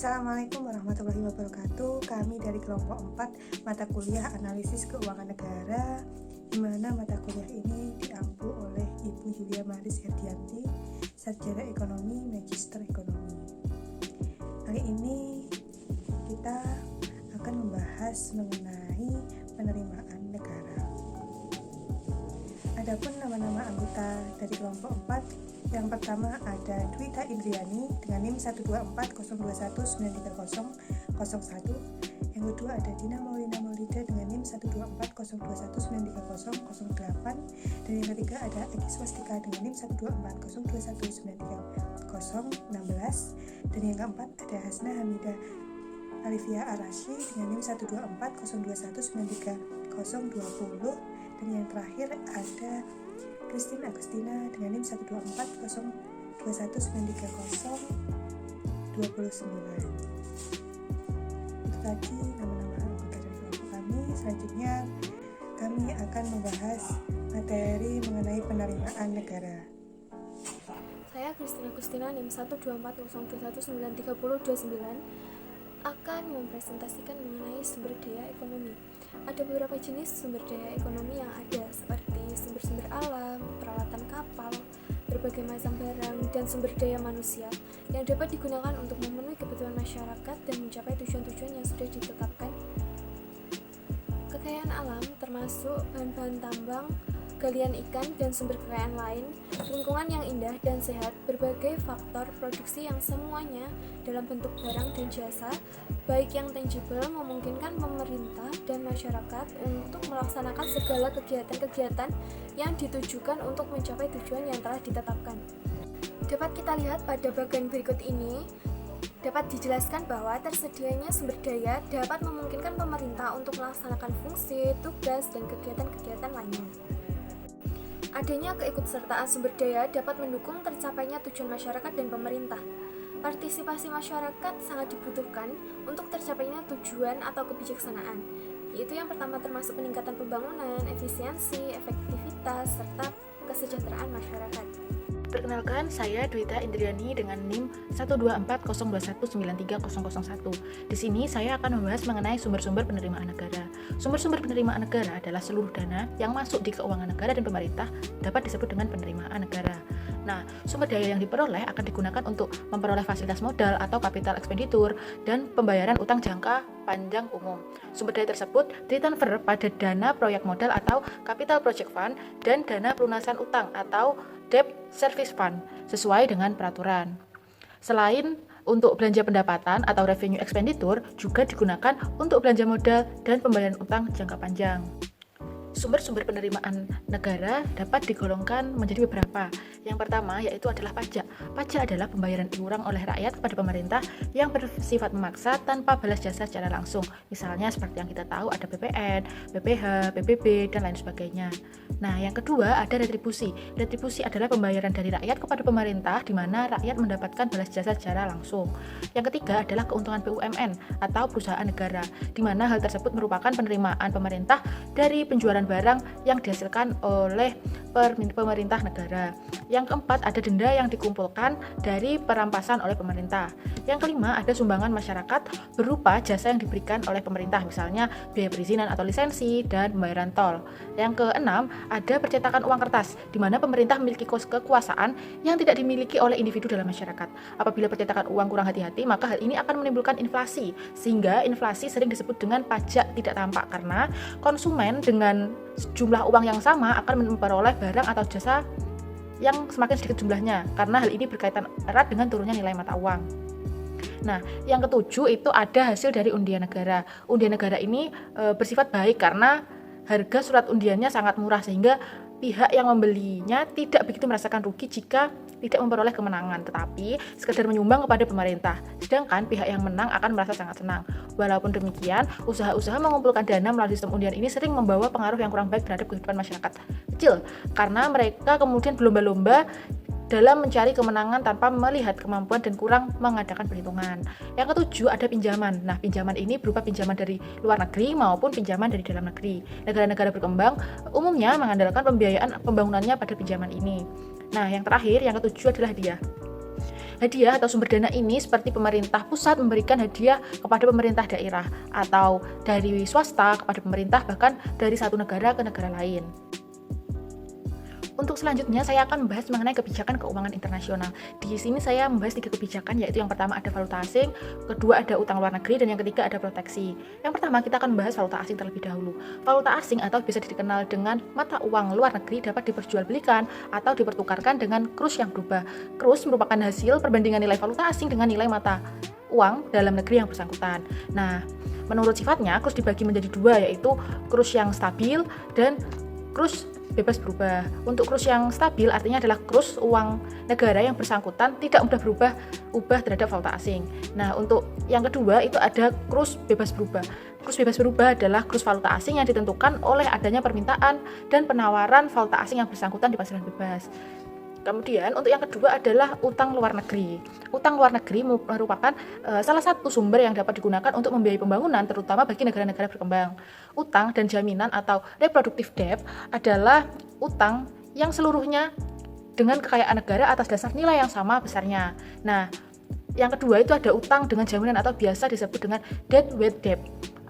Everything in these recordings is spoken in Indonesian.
Assalamualaikum warahmatullahi wabarakatuh. Kami dari kelompok 4 mata kuliah analisis keuangan negara, di mana mata kuliah ini diampu oleh Ibu Yulia Maris Herdianti, Sarjana Ekonomi, Magister Ekonomi. Kali ini kita akan membahas mengenai penerimaan negara. Adapun nama-nama anggota dari kelompok 4, yang pertama ada Dwita Indriani dengan NIM 12402193001. Yang kedua ada Dina Maulina Maulida dengan NIM 12402193008. Dan yang ketiga ada Egi Swastika dengan NIM 12402193016. Dan yang keempat ada Hasna Hamidah Alifia Arasyi dengan NIM 12402193020. Dan yang terakhir ada Christine Agustina dengan NIM 12402193029. Itu tadi nama-nama anggota dari kelompok kami. Selanjutnya kami akan membahas materi mengenai penerimaan negara. Saya Christine Agustina NIM 12402193029 akan mempresentasikan mengenai sumber daya ekonomi. Ada beberapa jenis sumber daya ekonomi yang ada, seperti sumber-sumber alam, peralatan kapal, berbagai macam barang, dan sumber daya manusia yang dapat digunakan untuk memenuhi kebutuhan masyarakat dan mencapai tujuan-tujuan yang sudah ditetapkan. Kekayaan alam termasuk bahan-bahan tambang, galian ikan, dan sumber kekayaan lain, lingkungan yang indah dan sehat, berbagai faktor produksi yang semuanya dalam bentuk barang dan jasa, baik yang tangible, memungkinkan pemerintah dan masyarakat untuk melaksanakan segala kegiatan-kegiatan yang ditujukan untuk mencapai tujuan yang telah ditetapkan. Dapat kita lihat pada bagian berikut ini, dapat dijelaskan bahwa tersedianya sumber daya dapat memungkinkan pemerintah untuk melaksanakan fungsi, tugas, dan kegiatan-kegiatan lainnya. Adanya keikutsertaan sumber daya dapat mendukung tercapainya tujuan masyarakat dan pemerintah. Partisipasi masyarakat sangat dibutuhkan untuk tercapainya tujuan atau kebijaksanaan, yaitu yang pertama termasuk peningkatan pembangunan, efisiensi, efektivitas, serta kesejahteraan masyarakat. Perkenalkan, saya Dwita Indriani dengan NIM 12402193001. Di sini saya akan membahas mengenai sumber-sumber penerimaan negara. Sumber-sumber penerimaan negara adalah seluruh dana yang masuk di keuangan negara dan pemerintah dapat disebut dengan penerimaan negara. Nah, sumber daya yang diperoleh akan digunakan untuk memperoleh fasilitas modal atau capital expenditure dan pembayaran utang jangka panjang umum. Sumber daya tersebut ditransfer pada dana proyek modal atau capital project fund dan dana pelunasan utang atau debt service fund sesuai dengan peraturan. Selain untuk belanja pendapatan atau revenue expenditure juga digunakan untuk belanja modal dan pembayaran utang jangka panjang. Sumber-sumber penerimaan negara dapat digolongkan menjadi beberapa. Yang pertama yaitu adalah pajak. Pajak adalah pembayaran iuran oleh rakyat kepada pemerintah yang bersifat memaksa tanpa balas jasa secara langsung. Misalnya seperti yang kita tahu ada PPN, PPH, PBB, dan lain sebagainya. Nah, yang kedua ada retribusi. Retribusi adalah pembayaran dari rakyat kepada pemerintah di mana rakyat mendapatkan balas jasa secara langsung. Yang ketiga adalah keuntungan BUMN atau perusahaan negara, di mana hal tersebut merupakan penerimaan pemerintah dari penjualan barang yang dihasilkan oleh pemerintah negara. Yang keempat ada denda yang dikumpulkan dari perampasan oleh pemerintah. Yang kelima ada sumbangan masyarakat berupa jasa yang diberikan oleh pemerintah, misalnya biaya perizinan atau lisensi dan pembayaran tol. Yang keenam ada percetakan uang kertas, di mana pemerintah memiliki kekuasaan yang tidak dimiliki oleh individu dalam masyarakat. Apabila percetakan uang kurang hati-hati, maka hal ini akan menimbulkan inflasi, sehingga inflasi sering disebut dengan pajak tidak tampak karena konsumen dengan jumlah uang yang sama akan memperoleh barang atau jasa yang semakin sedikit jumlahnya, karena hal ini berkaitan erat dengan turunnya nilai mata uang. Nah, yang ketujuh itu ada hasil dari undian negara. Undian negara ini bersifat baik karena harga surat undiannya sangat murah sehingga pihak yang membelinya tidak begitu merasakan rugi jika tidak memperoleh kemenangan, tetapi sekedar menyumbang kepada pemerintah. Sedangkan pihak yang menang akan merasa sangat senang. Walaupun demikian, usaha-usaha mengumpulkan dana melalui sistem undian ini sering membawa pengaruh yang kurang baik terhadap kehidupan masyarakat kecil, karena mereka kemudian berlomba-lomba dalam mencari kemenangan tanpa melihat kemampuan dan kurang mengadakan perhitungan. Yang ketujuh ada pinjaman. Nah, pinjaman ini berupa pinjaman dari luar negeri maupun pinjaman dari dalam negeri. Negara-negara berkembang umumnya mengandalkan pembiayaan pembangunannya pada pinjaman ini. Nah, yang terakhir, yang ketujuh adalah hadiah. Hadiah atau sumber dana ini seperti pemerintah pusat memberikan hadiah kepada pemerintah daerah atau dari swasta kepada pemerintah, bahkan dari satu negara ke negara lain. Untuk selanjutnya saya akan membahas mengenai kebijakan keuangan internasional. Di sini saya membahas 3 kebijakan, yaitu yang pertama ada valuta asing, kedua ada utang luar negeri, dan yang ketiga ada proteksi. Yang pertama kita akan membahas valuta asing terlebih dahulu. Valuta asing atau biasa dikenal dengan mata uang luar negeri dapat diperjualbelikan atau dipertukarkan dengan kurs yang berubah. Kurs merupakan hasil perbandingan nilai valuta asing dengan nilai mata uang dalam negeri yang bersangkutan. Nah, menurut sifatnya kurs dibagi menjadi 2, yaitu kurs yang stabil dan kurs bebas berubah. Untuk kurs yang stabil artinya adalah kurs uang negara yang bersangkutan tidak mudah berubah terhadap valuta asing. Nah, untuk yang kedua itu ada kurs bebas berubah. Kurs bebas berubah adalah kurs valuta asing yang ditentukan oleh adanya permintaan dan penawaran valuta asing yang bersangkutan di pasaran bebas. Kemudian untuk yang kedua adalah utang luar negeri. Utang luar negeri merupakan salah satu sumber yang dapat digunakan untuk membiayai pembangunan, terutama bagi negara-negara berkembang. Utang dan jaminan atau reproductive debt adalah utang yang seluruhnya dengan kekayaan negara atas dasar nilai yang sama besarnya. Nah, yang kedua itu ada utang dengan jaminan atau biasa disebut dengan debt with debt.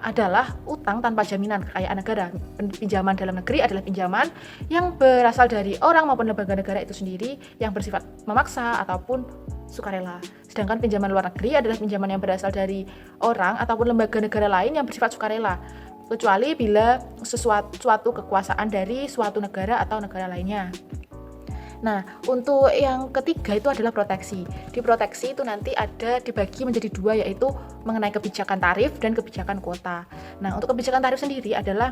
Adalah utang tanpa jaminan kekayaan negara. Pinjaman dalam negeri adalah pinjaman yang berasal dari orang maupun lembaga negara itu sendiri yang bersifat memaksa ataupun sukarela. Sedangkan pinjaman luar negeri adalah pinjaman yang berasal dari orang ataupun lembaga negara lain yang bersifat sukarela, kecuali bila suatu kekuasaan dari suatu negara atau negara lainnya. Nah, untuk yang ketiga itu adalah proteksi. Di proteksi itu nanti ada dibagi menjadi 2, yaitu mengenai kebijakan tarif dan kebijakan kuota. Nah, untuk kebijakan tarif sendiri adalah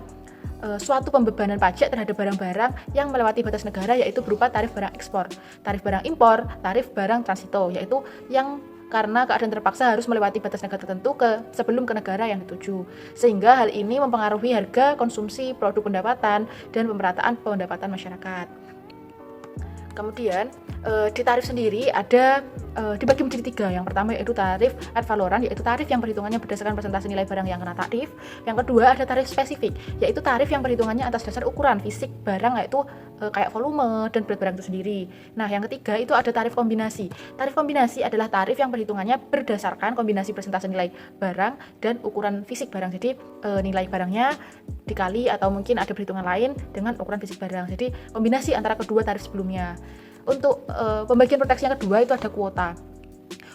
suatu pembebanan pajak terhadap barang-barang yang melewati batas negara, yaitu berupa tarif barang ekspor, tarif barang impor, tarif barang transito, yaitu yang karena keadaan terpaksa harus melewati batas negara tertentu sebelum ke negara yang dituju. Sehingga hal ini mempengaruhi harga konsumsi produk pendapatan dan pemerataan pendapatan masyarakat. Kemudian di tarif sendiri ada dibagi menjadi 3. Yang pertama yaitu tarif ad valorem, yaitu tarif yang perhitungannya berdasarkan persentase nilai barang yang kena tarif. Yang kedua ada tarif spesifik, yaitu tarif yang perhitungannya atas dasar ukuran fisik barang, yaitu kayak volume dan berat barang itu sendiri. Nah, yang ketiga itu ada tarif kombinasi. Tarif kombinasi adalah tarif yang perhitungannya berdasarkan kombinasi persentase nilai barang dan ukuran fisik barang. Jadi nilai barangnya dikali atau mungkin ada perhitungan lain dengan ukuran fisik barang. Jadi kombinasi antara kedua tarif sebelumnya. Untuk pembagian proteksi yang kedua itu ada kuota.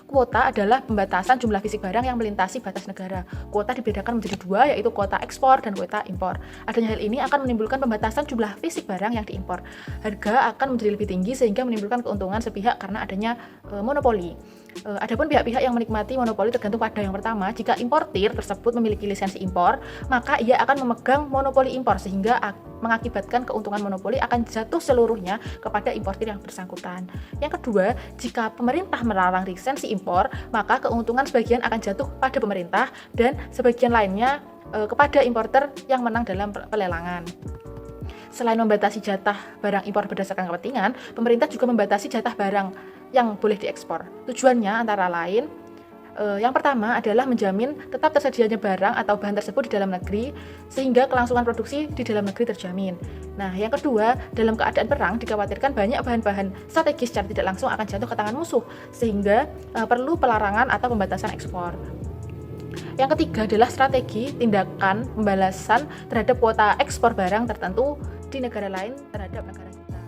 Kuota adalah pembatasan jumlah fisik barang yang melintasi batas negara. Kuota dibedakan menjadi 2, yaitu kuota ekspor dan kuota impor. Adanya hal ini akan menimbulkan pembatasan jumlah fisik barang yang diimpor. Harga akan menjadi lebih tinggi sehingga menimbulkan keuntungan sepihak karena adanya monopoli. Adapun pihak-pihak yang menikmati monopoli tergantung pada yang pertama. Jika importir tersebut memiliki lisensi impor, maka ia akan memegang monopoli impor sehingga mengakibatkan keuntungan monopoli akan jatuh seluruhnya kepada importir yang bersangkutan. Yang kedua, jika pemerintah melarang lisensi impor, maka keuntungan sebagian akan jatuh pada pemerintah dan sebagian lainnya kepada importer yang menang dalam pelelangan. Selain membatasi jatah barang impor berdasarkan kepentingan, pemerintah juga membatasi jatah barang yang boleh diekspor. Tujuannya antara lain, yang pertama adalah menjamin tetap tersedianya barang atau bahan tersebut di dalam negeri sehingga kelangsungan produksi di dalam negeri terjamin. Nah, yang kedua, dalam keadaan perang dikhawatirkan banyak bahan-bahan strategis secara tidak langsung akan jatuh ke tangan musuh sehingga perlu pelarangan atau pembatasan ekspor. Yang ketiga adalah strategi tindakan pembalasan terhadap kuota ekspor barang tertentu di negara lain terhadap negara kita.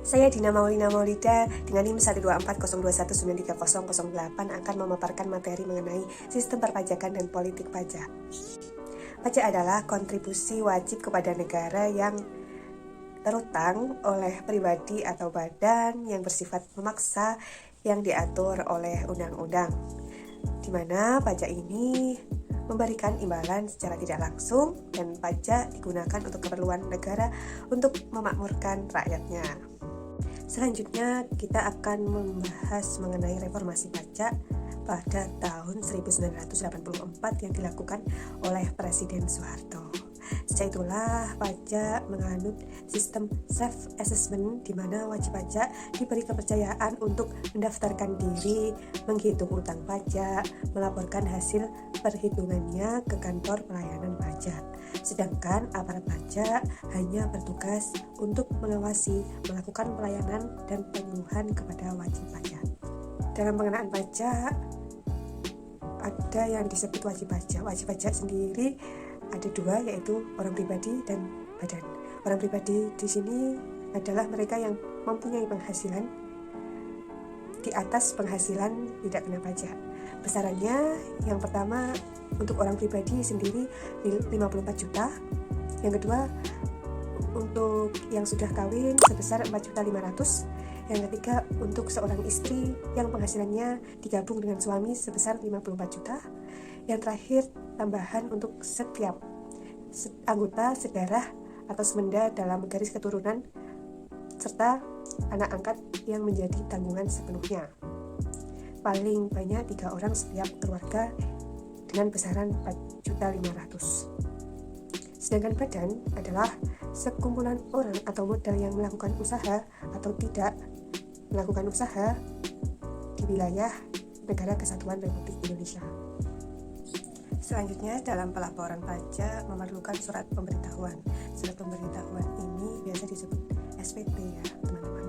Saya Dina Maulina Maulida dengan NIM 12402193008 akan memaparkan materi mengenai sistem perpajakan dan politik pajak. Pajak adalah kontribusi wajib kepada negara yang terutang oleh pribadi atau badan yang bersifat memaksa yang diatur oleh undang-undang, di mana pajak ini memberikan imbalan secara tidak langsung dan pajak digunakan untuk keperluan negara untuk memakmurkan rakyatnya. Selanjutnya kita akan membahas mengenai reformasi pajak pada tahun 1984 yang dilakukan oleh Presiden Soeharto. Sejak itulah pajak menganut sistem self-assessment di mana wajib pajak diberi kepercayaan untuk mendaftarkan diri, menghitung utang pajak, melaporkan hasil perhitungannya ke kantor pelayanan pajak. Sedangkan aparat pajak hanya bertugas untuk mengawasi, melakukan pelayanan dan penyuluhan kepada wajib pajak. dalam pengenaan pajak ada yang disebut wajib pajak. Wajib pajak sendiri ada dua, yaitu orang pribadi dan badan. Orang pribadi di sini adalah mereka yang mempunyai penghasilan di atas penghasilan tidak kena pajak. Besarannya yang pertama untuk orang pribadi sendiri 54 juta. Yang kedua untuk yang sudah kawin sebesar 4.500.000. Yang ketiga untuk seorang istri yang penghasilannya digabung dengan suami sebesar 54 juta. Yang terakhir tambahan untuk setiap anggota sedarah atau semenda dalam garis keturunan serta anak angkat yang menjadi tanggungan sepenuhnya. Paling banyak 3 orang setiap keluarga dengan besaran 4.500.000. Sedangkan badan adalah sekumpulan orang atau modal yang melakukan usaha atau tidak melakukan usaha di wilayah Negara Kesatuan Republik Indonesia. Selanjutnya dalam pelaporan pajak memerlukan surat pemberitahuan. Surat pemberitahuan ini biasa disebut SPT ya teman-teman.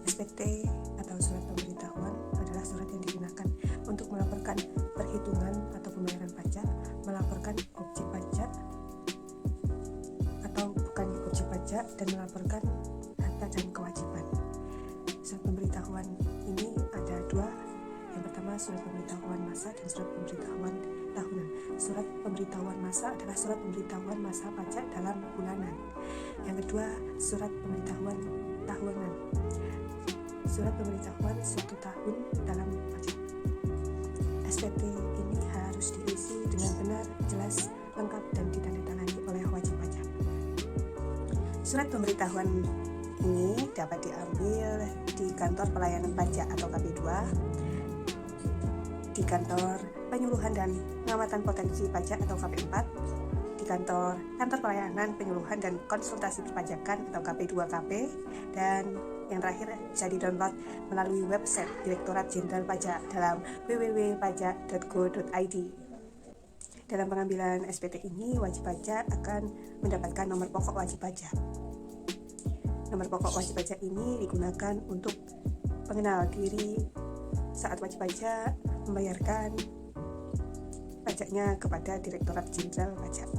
SPT atau surat pemberitahuan adalah surat yang digunakan untuk melaporkan perhitungan atau pembayaran pajak, melaporkan objek pajak atau bukan objek pajak, dan melaporkan harta dan kewajiban. Surat pemberitahuan ini ada dua. Yang pertama surat pemberitahuan masa dan surat pemberitahuan tahunan. Surat pemberitahuan masa adalah surat pemberitahuan masa pajak dalam bulanan. Yang kedua surat pemberitahuan tahunan. Surat pemberitahuan 1 tahun dalam pajak. SPT ini harus diisi dengan benar, jelas, lengkap dan ditandatangani oleh wajib pajak. Surat pemberitahuan ini dapat diambil di kantor pelayanan pajak atau KP2, di kantor penyuluhan dan pengamatan potensi pajak atau KP4, di kantor pelayanan penyuluhan dan konsultasi perpajakan atau KP2KP, dan yang terakhir bisa di-download melalui website Direktorat Jenderal Pajak dalam www.pajak.go.id. Dalam pengambilan SPT ini, wajib pajak akan mendapatkan nomor pokok wajib pajak. Nomor pokok wajib pajak ini digunakan untuk pengenal diri saat wajib pajak membayarkan pajaknya kepada Direktorat Jenderal Pajak.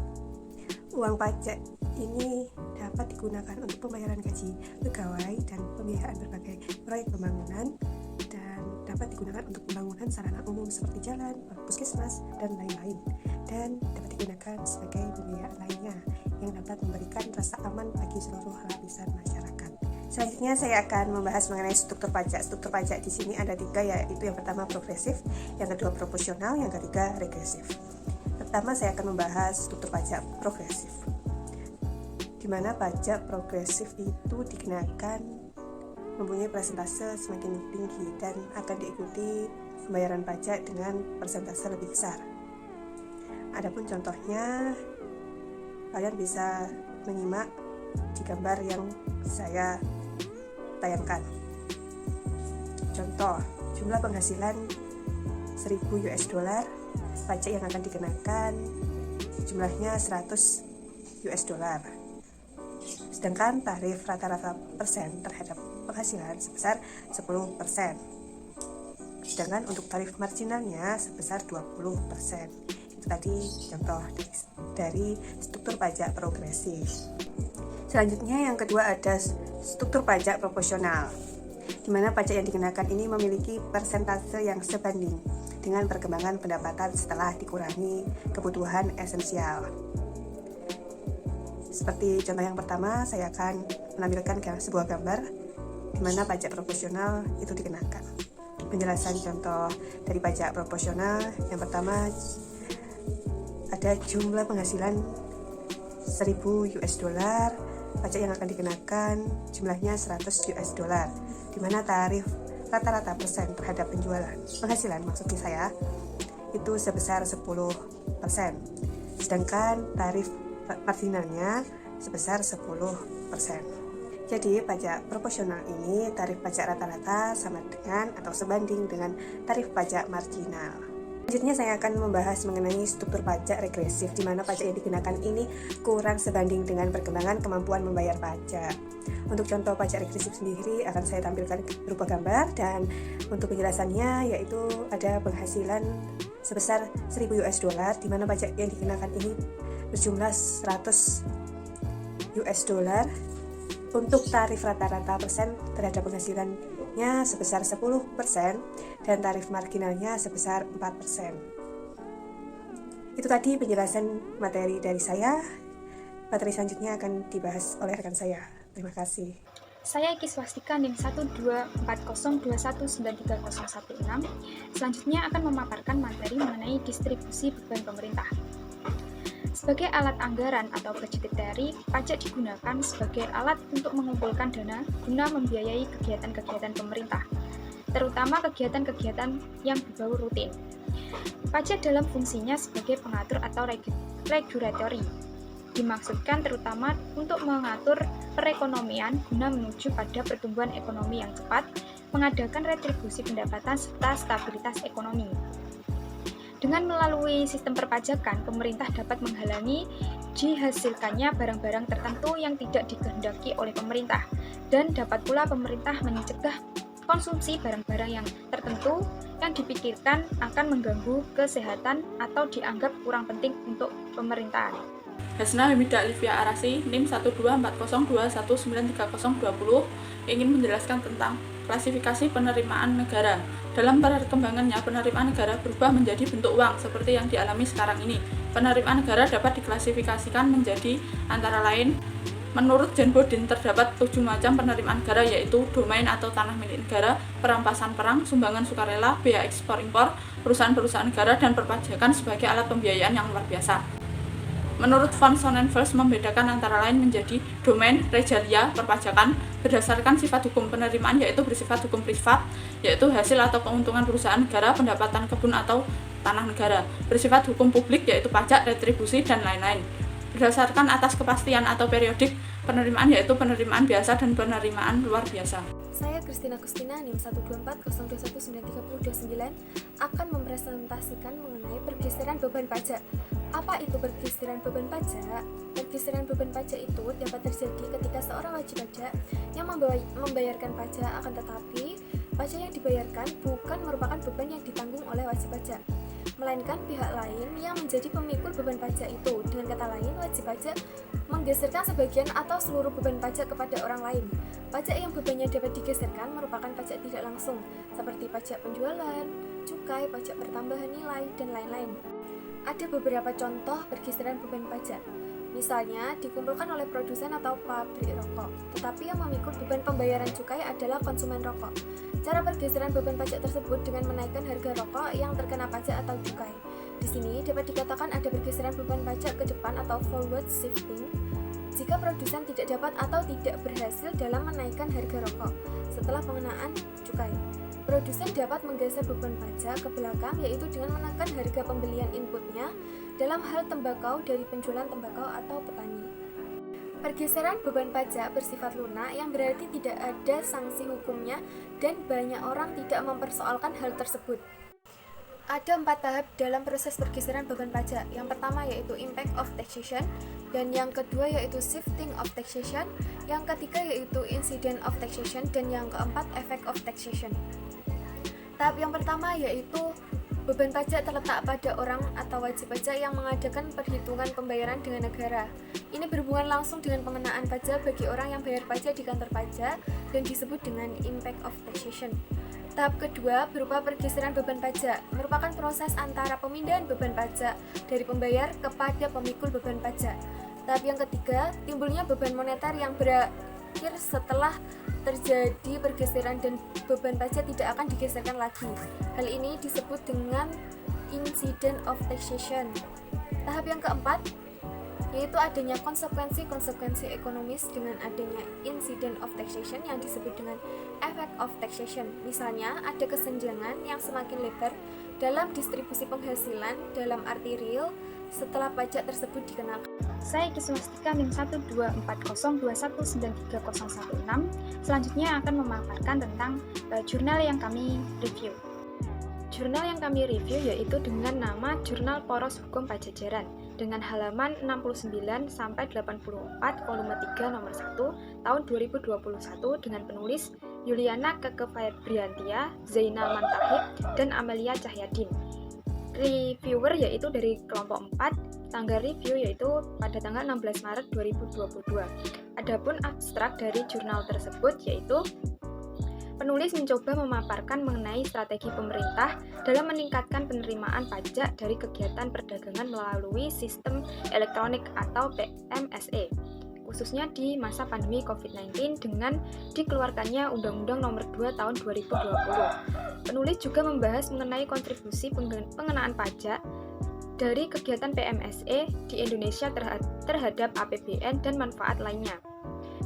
Uang pajak ini dapat digunakan untuk pembayaran gaji pegawai dan pembiayaan berbagai proyek pembangunan, dan dapat digunakan untuk pembangunan sarana umum seperti jalan, puskesmas, dan lain-lain, dan dapat digunakan sebagai pembiayaan lainnya yang dapat memberikan rasa aman bagi seluruh lapisan masyarakat. Selanjutnya saya akan membahas mengenai struktur pajak. Struktur pajak di sini ada 3, yaitu yang pertama progresif, yang kedua proporsional, yang ketiga regresif. Pertama saya akan membahas struktur pajak progresif, di mana pajak progresif itu dikenakan mempunyai persentase semakin tinggi dan akan diikuti pembayaran pajak dengan persentase lebih besar. Adapun contohnya kalian bisa menyimak di gambar yang saya tayangkan. Contoh, jumlah penghasilan 1.000 US dollar, pajak yang akan dikenakan jumlahnya 100 US dollar. Sedangkan tarif rata-rata persen terhadap penghasilan sebesar 10%. Sedangkan untuk tarif marginalnya sebesar 20%. Itu tadi contoh dari struktur pajak progresif. Selanjutnya yang kedua ada struktur pajak proporsional, di mana pajak yang dikenakan ini memiliki persentase yang sebanding dengan perkembangan pendapatan setelah dikurangi kebutuhan esensial. Seperti contoh yang pertama, saya akan menampilkan sebuah gambar di mana pajak proporsional itu dikenakan. Penjelasan contoh dari pajak proporsional yang pertama ada jumlah penghasilan 1.000 US dollar, pajak yang akan dikenakan jumlahnya 100 US dollar, di mana tarif rata-rata persen terhadap penghasilan maksudnya saya itu sebesar 10%, sedangkan tarif marginalnya sebesar 10%. Jadi pajak proporsional ini tarif pajak rata-rata sama dengan atau sebanding dengan tarif pajak marginal. Selanjutnya saya akan membahas mengenai struktur pajak regresif, di mana pajak yang digunakan ini kurang sebanding dengan perkembangan kemampuan membayar pajak. Untuk contoh pajak regresif sendiri akan saya tampilkan berupa gambar, dan untuk penjelasannya yaitu ada penghasilan sebesar 1000 US dollar, di mana pajak yang dikenakan ini berjumlah 100 US dollar. Untuk tarif rata-rata persen terhadap penghasilannya sebesar 10% dan tarif marginalnya sebesar 4%. Itu tadi penjelasan materi dari saya. Materi selanjutnya akan dibahas oleh rekan saya. Terima kasih. Saya Iki Swastika NIM 12402193016. Selanjutnya akan memaparkan materi mengenai distribusi beban pemerintah. Sebagai alat anggaran atau budgetary, pajak digunakan sebagai alat untuk mengumpulkan dana guna membiayai kegiatan-kegiatan pemerintah, terutama kegiatan-kegiatan yang berbau rutin. Pajak dalam fungsinya sebagai pengatur atau regulatory dimaksudkan terutama untuk mengatur perekonomian guna menuju pada pertumbuhan ekonomi yang cepat, mengadakan retribusi pendapatan serta stabilitas ekonomi. Dengan melalui sistem perpajakan, pemerintah dapat menghalangi dihasilkannya barang-barang tertentu yang tidak dikehendaki oleh pemerintah, dan dapat pula pemerintah mencegah konsumsi barang-barang yang tertentu yang dipikirkan akan mengganggu kesehatan atau dianggap kurang penting untuk pemerintahan. Hasna Hamidah Alivia Arasi, NIM 12402193020, ingin menjelaskan tentang klasifikasi penerimaan negara. Dalam perkembangannya, penerimaan negara berubah menjadi bentuk uang seperti yang dialami sekarang ini. Penerimaan negara dapat diklasifikasikan menjadi antara lain, menurut Jan Bodin terdapat 7 macam penerimaan negara, yaitu domain atau tanah milik negara, perampasan perang, sumbangan sukarela, biaya ekspor-impor, perusahaan-perusahaan negara, dan perpajakan sebagai alat pembiayaan yang luar biasa. Menurut von Sonnenfels membedakan antara lain menjadi domain, regalia, perpajakan berdasarkan sifat hukum penerimaan, yaitu bersifat hukum privat, yaitu hasil atau keuntungan perusahaan negara, pendapatan kebun atau tanah negara, bersifat hukum publik, yaitu pajak, retribusi, dan lain-lain. Berdasarkan atas kepastian atau periodik penerimaan, yaitu penerimaan biasa dan penerimaan luar biasa. Saya Kristina Agustina NIM 12402193029 akan mempresentasikan mengenai pergeseran beban pajak. Apa itu pergeseran beban pajak? Pergeseran beban pajak itu dapat terjadi ketika seorang wajib pajak yang membayarkan pajak, akan tetapi pajak yang dibayarkan bukan merupakan beban yang ditanggung oleh wajib pajak, melainkan pihak lain yang menjadi pemikul beban pajak itu. Dengan kata lain, wajib pajak menggeserkan sebagian atau seluruh beban pajak kepada orang lain. Pajak yang bebannya dapat digeserkan merupakan pajak tidak langsung, seperti pajak penjualan, cukai, pajak pertambahan nilai, dan lain-lain. Ada beberapa contoh pergeseran beban pajak. Misalnya, dikumpulkan oleh produsen atau pabrik rokok, tetapi yang memikul beban pembayaran cukai adalah konsumen rokok. Cara pergeseran beban pajak tersebut dengan menaikkan harga rokok yang terkena pajak atau cukai. Di sini dapat dikatakan ada pergeseran beban pajak ke depan atau forward shifting jika produsen tidak dapat atau tidak berhasil dalam menaikkan harga rokok setelah pengenaan cukai. Produsen dapat menggeser beban pajak ke belakang, yaitu dengan menekan harga pembelian inputnya dalam hal tembakau dari penjualan tembakau atau petani. Pergeseran beban pajak bersifat lunak, yang berarti tidak ada sanksi hukumnya dan banyak orang tidak mempersoalkan hal tersebut. Ada 4 tahap dalam proses pergeseran beban pajak. Yang pertama yaitu impact of taxation, dan yang kedua yaitu shifting of taxation, yang ketiga yaitu incident of taxation, dan yang keempat effect of taxation. Tahap yang pertama yaitu beban pajak terletak pada orang atau wajib pajak yang mengadakan perhitungan pembayaran dengan negara. Ini berhubungan langsung dengan pengenaan pajak bagi orang yang bayar pajak di kantor pajak dan disebut dengan impact of taxation. Tahap kedua berupa pergeseran beban pajak, merupakan proses antara pemindahan beban pajak dari pembayar kepada pemikul beban pajak. Tahap yang ketiga, timbulnya beban moneter yang berakhir setelah terjadi pergeseran dan beban pajak tidak akan digeserkan lagi. Hal ini disebut dengan incident of taxation. Tahap yang keempat yaitu adanya konsekuensi ekonomis dengan adanya incident of taxation yang disebut dengan effect of taxation. Misalnya, ada kesenjangan yang semakin lebar dalam distribusi penghasilan dalam arti real setelah pajak tersebut dikenakan. Saya Iki Swastika NIM 12402193016. Selanjutnya akan memaparkan tentang jurnal yang kami review. Jurnal yang kami review yaitu dengan nama Jurnal Poros Hukum Pajajaran dengan halaman 69 sampai 84 volume 3 nomor 1 tahun 2021 dengan penulis Yuliana Keke Febriantia, Zainal Mantahib, dan Amelia Cahyadin. Reviewer yaitu dari kelompok 4, tanggal review yaitu pada tanggal 16 Maret 2022. Adapun abstrak dari jurnal tersebut yaitu penulis mencoba memaparkan mengenai strategi pemerintah dalam meningkatkan penerimaan pajak dari kegiatan perdagangan melalui sistem elektronik atau PMSE, khususnya di masa pandemi COVID-19 dengan dikeluarkannya Undang-Undang Nomor 2 Tahun 2020. Penulis juga membahas mengenai kontribusi pengenaan pajak dari kegiatan PMSE di Indonesia terhadap APBN dan manfaat lainnya.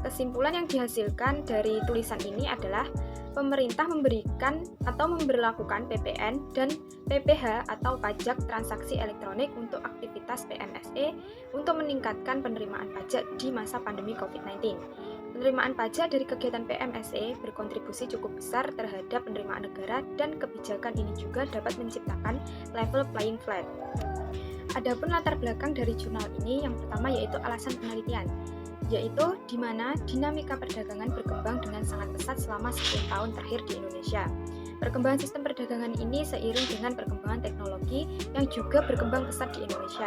Kesimpulan yang dihasilkan dari tulisan ini adalah pemerintah memberikan atau memberlakukan PPN dan PPH atau pajak transaksi elektronik untuk aktivitas PMSE untuk meningkatkan penerimaan pajak di masa pandemi COVID-19. Penerimaan pajak dari kegiatan PMSE berkontribusi cukup besar terhadap penerimaan negara dan kebijakan ini juga dapat menciptakan level playing field. Adapun latar belakang dari jurnal ini yang pertama yaitu alasan penelitian, yaitu di mana dinamika perdagangan berkembang dengan sangat pesat selama 10 tahun terakhir di Indonesia. Perkembangan sistem perdagangan ini seiring dengan perkembangan teknologi yang juga berkembang pesat di Indonesia.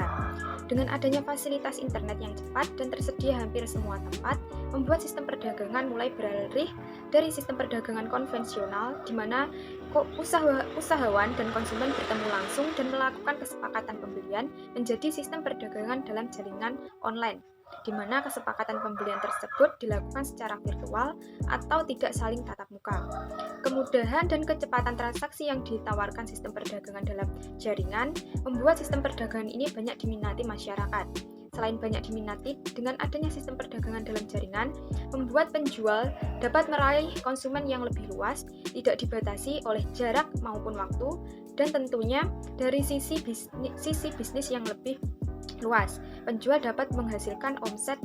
Dengan adanya fasilitas internet yang cepat dan tersedia hampir semua tempat, membuat sistem perdagangan mulai beralih dari sistem perdagangan konvensional di mana usahawan dan konsumen bertemu langsung dan melakukan kesepakatan pembelian menjadi sistem perdagangan dalam jaringan online, di mana kesepakatan pembelian tersebut dilakukan secara virtual atau tidak saling tatap muka. Kemudahan dan kecepatan transaksi yang ditawarkan sistem perdagangan dalam jaringan membuat sistem perdagangan ini banyak diminati masyarakat. Selain banyak diminati, dengan adanya sistem perdagangan dalam jaringan, membuat penjual dapat meraih konsumen yang lebih luas, tidak dibatasi oleh jarak maupun waktu, dan tentunya dari sisi bisnis yang lebih luas, penjual dapat menghasilkan omset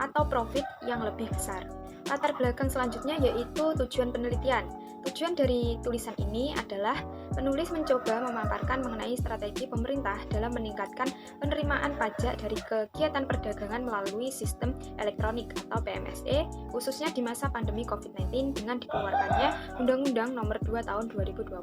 atau profit yang lebih besar. Latar belakang selanjutnya yaitu tujuan penelitian. Tujuan dari tulisan ini adalah penulis mencoba memaparkan mengenai strategi pemerintah dalam meningkatkan penerimaan pajak dari kegiatan perdagangan melalui sistem elektronik atau PMSE, khususnya di masa pandemi COVID-19 dengan dikeluarkannya Undang-Undang Nomor 2 Tahun 2020.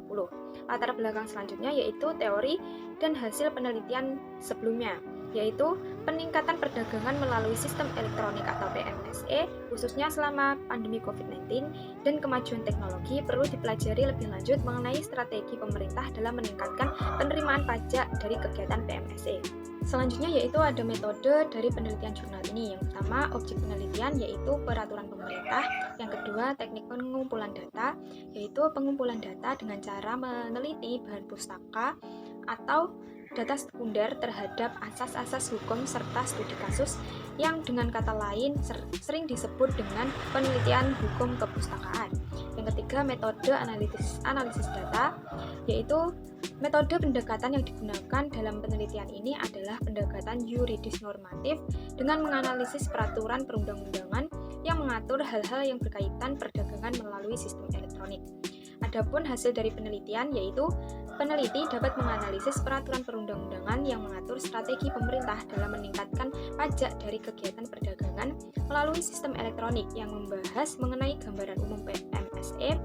Latar belakang selanjutnya yaitu teori dan hasil penelitian sebelumnya, yaitu peningkatan perdagangan melalui sistem elektronik atau PMSE, khususnya selama pandemi COVID-19, dan kemajuan teknologi perlu dipelajari lebih lanjut mengenai strategi pemerintah dalam meningkatkan penerimaan pajak dari kegiatan PMSE. Selanjutnya yaitu ada metode dari penelitian jurnal ini. Yang pertama, objek penelitian yaitu peraturan pemerintah. Yang kedua, teknik pengumpulan data, yaitu pengumpulan data dengan cara meneliti bahan pustaka atau data sekunder terhadap asas-asas hukum serta studi kasus yang dengan kata lain sering disebut dengan penelitian hukum kepustakaan. Yang ketiga, metode analisis data, yaitu metode pendekatan yang digunakan dalam penelitian ini adalah pendekatan yuridis normatif dengan menganalisis peraturan perundang-undangan yang mengatur hal-hal yang berkaitan perdagangan melalui sistem elektronik. Adapun hasil dari penelitian yaitu peneliti dapat menganalisis peraturan perundang-undangan yang mengatur strategi pemerintah dalam meningkatkan pajak dari kegiatan perdagangan melalui sistem elektronik yang membahas mengenai gambaran umum PMSE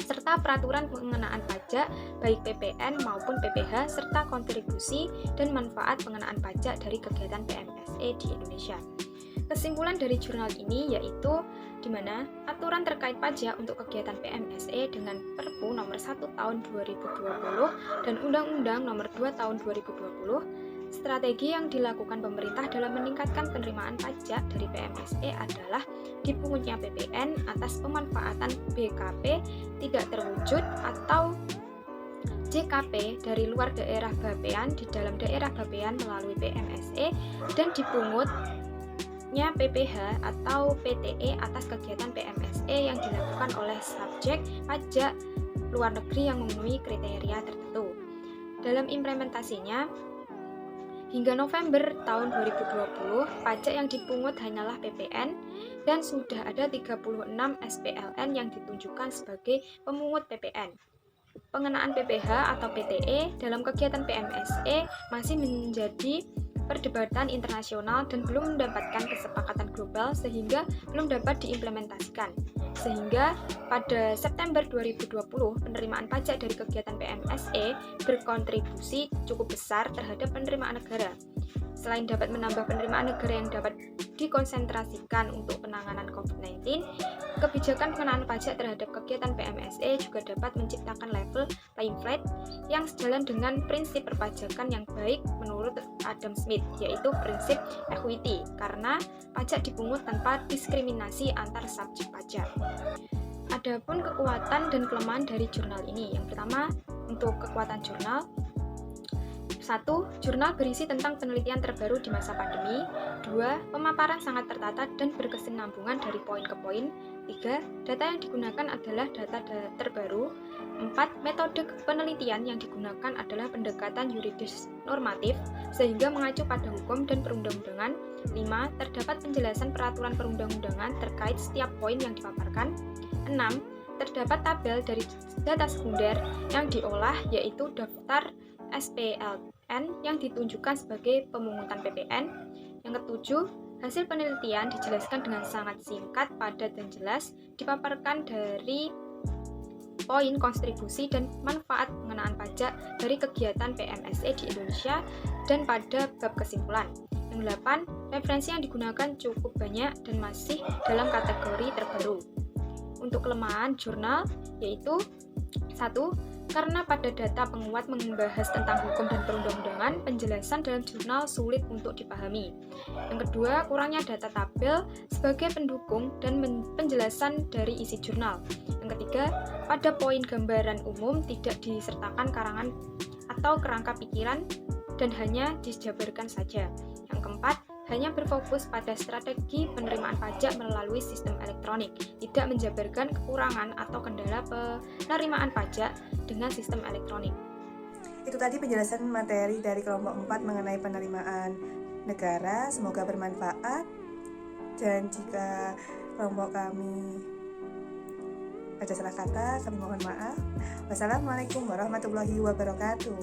serta peraturan pengenaan pajak baik PPN maupun PPH serta kontribusi dan manfaat pengenaan pajak dari kegiatan PMSE di Indonesia. Kesimpulan dari jurnal ini yaitu di mana aturan terkait pajak untuk kegiatan PMSE dengan Perpu Nomor 1 Tahun 2020 dan Undang-Undang Nomor 2 Tahun 2020, strategi yang dilakukan pemerintah dalam meningkatkan penerimaan pajak dari PMSE adalah dipungutnya PPN atas pemanfaatan BKP tidak terwujud atau JKP dari luar daerah Bapean di dalam daerah Bapean melalui PMSE dan dipungutnya PPH atau PTE atas kegiatan PMSE yang dilakukan oleh subjek pajak luar negeri yang memenuhi kriteria tertentu. Dalam implementasinya, hingga November tahun 2020, pajak yang dipungut hanyalah PPN dan sudah ada 36 SPLN yang ditunjukkan sebagai pemungut PPN. pengenaan PPh atau PTE dalam kegiatan PMSE masih menjadi perdebatan internasional dan belum mendapatkan kesepakatan global sehingga belum dapat diimplementasikan. Sehingga pada September 2020, penerimaan pajak dari kegiatan PMSE berkontribusi cukup besar terhadap penerimaan negara. Selain dapat menambah penerimaan negara yang dapat dikonsentrasikan untuk penanganan COVID-19, kebijakan pengenaan pajak terhadap kegiatan PMSE juga dapat menciptakan level playing field yang sejalan dengan prinsip perpajakan yang baik menurut Adam Smith, yaitu prinsip equity, karena pajak dipungut tanpa diskriminasi antar subjek pajak. Adapun kekuatan dan kelemahan dari jurnal ini, yang pertama untuk kekuatan jurnal. 1. Jurnal berisi tentang penelitian terbaru di masa pandemi. 2. Pemaparan sangat tertata dan berkesinambungan dari poin ke poin. 3. Data yang digunakan adalah data terbaru. 4. Metode penelitian yang digunakan adalah pendekatan yuridis normatif sehingga mengacu pada hukum dan perundang-undangan. 5. Terdapat penjelasan peraturan perundang-undangan terkait setiap poin yang dipaparkan. 6. Terdapat tabel dari data sekunder yang diolah, yaitu daftar SPLN yang ditunjukkan sebagai pemungutan PPN. Yang ketujuh, hasil penelitian dijelaskan dengan sangat singkat, padat, dan jelas, dipaparkan dari poin kontribusi dan manfaat pengenaan pajak dari kegiatan PMSE di Indonesia dan pada bab kesimpulan. Yang 8, referensi yang digunakan cukup banyak dan masih dalam kategori terbaru. Untuk kelemahan jurnal yaitu 1. Karena pada data penguat membahas tentang hukum dan perundang-undangan, penjelasan dalam jurnal sulit untuk dipahami. Yang kedua, kurangnya data tabel sebagai pendukung dan penjelasan dari isi jurnal. Yang ketiga, pada poin gambaran umum tidak disertakan karangan atau kerangka pikiran dan hanya dijabarkan saja. Yang keempat, hanya berfokus pada strategi penerimaan pajak melalui sistem elektronik, tidak menjabarkan kekurangan atau kendala penerimaan pajak dengan sistem elektronik. Itu tadi penjelasan materi dari kelompok 4 mengenai penerimaan negara. Semoga bermanfaat. Dan jika kelompok kami ada salah kata, kami mohon maaf. Wassalamualaikum warahmatullahi wabarakatuh.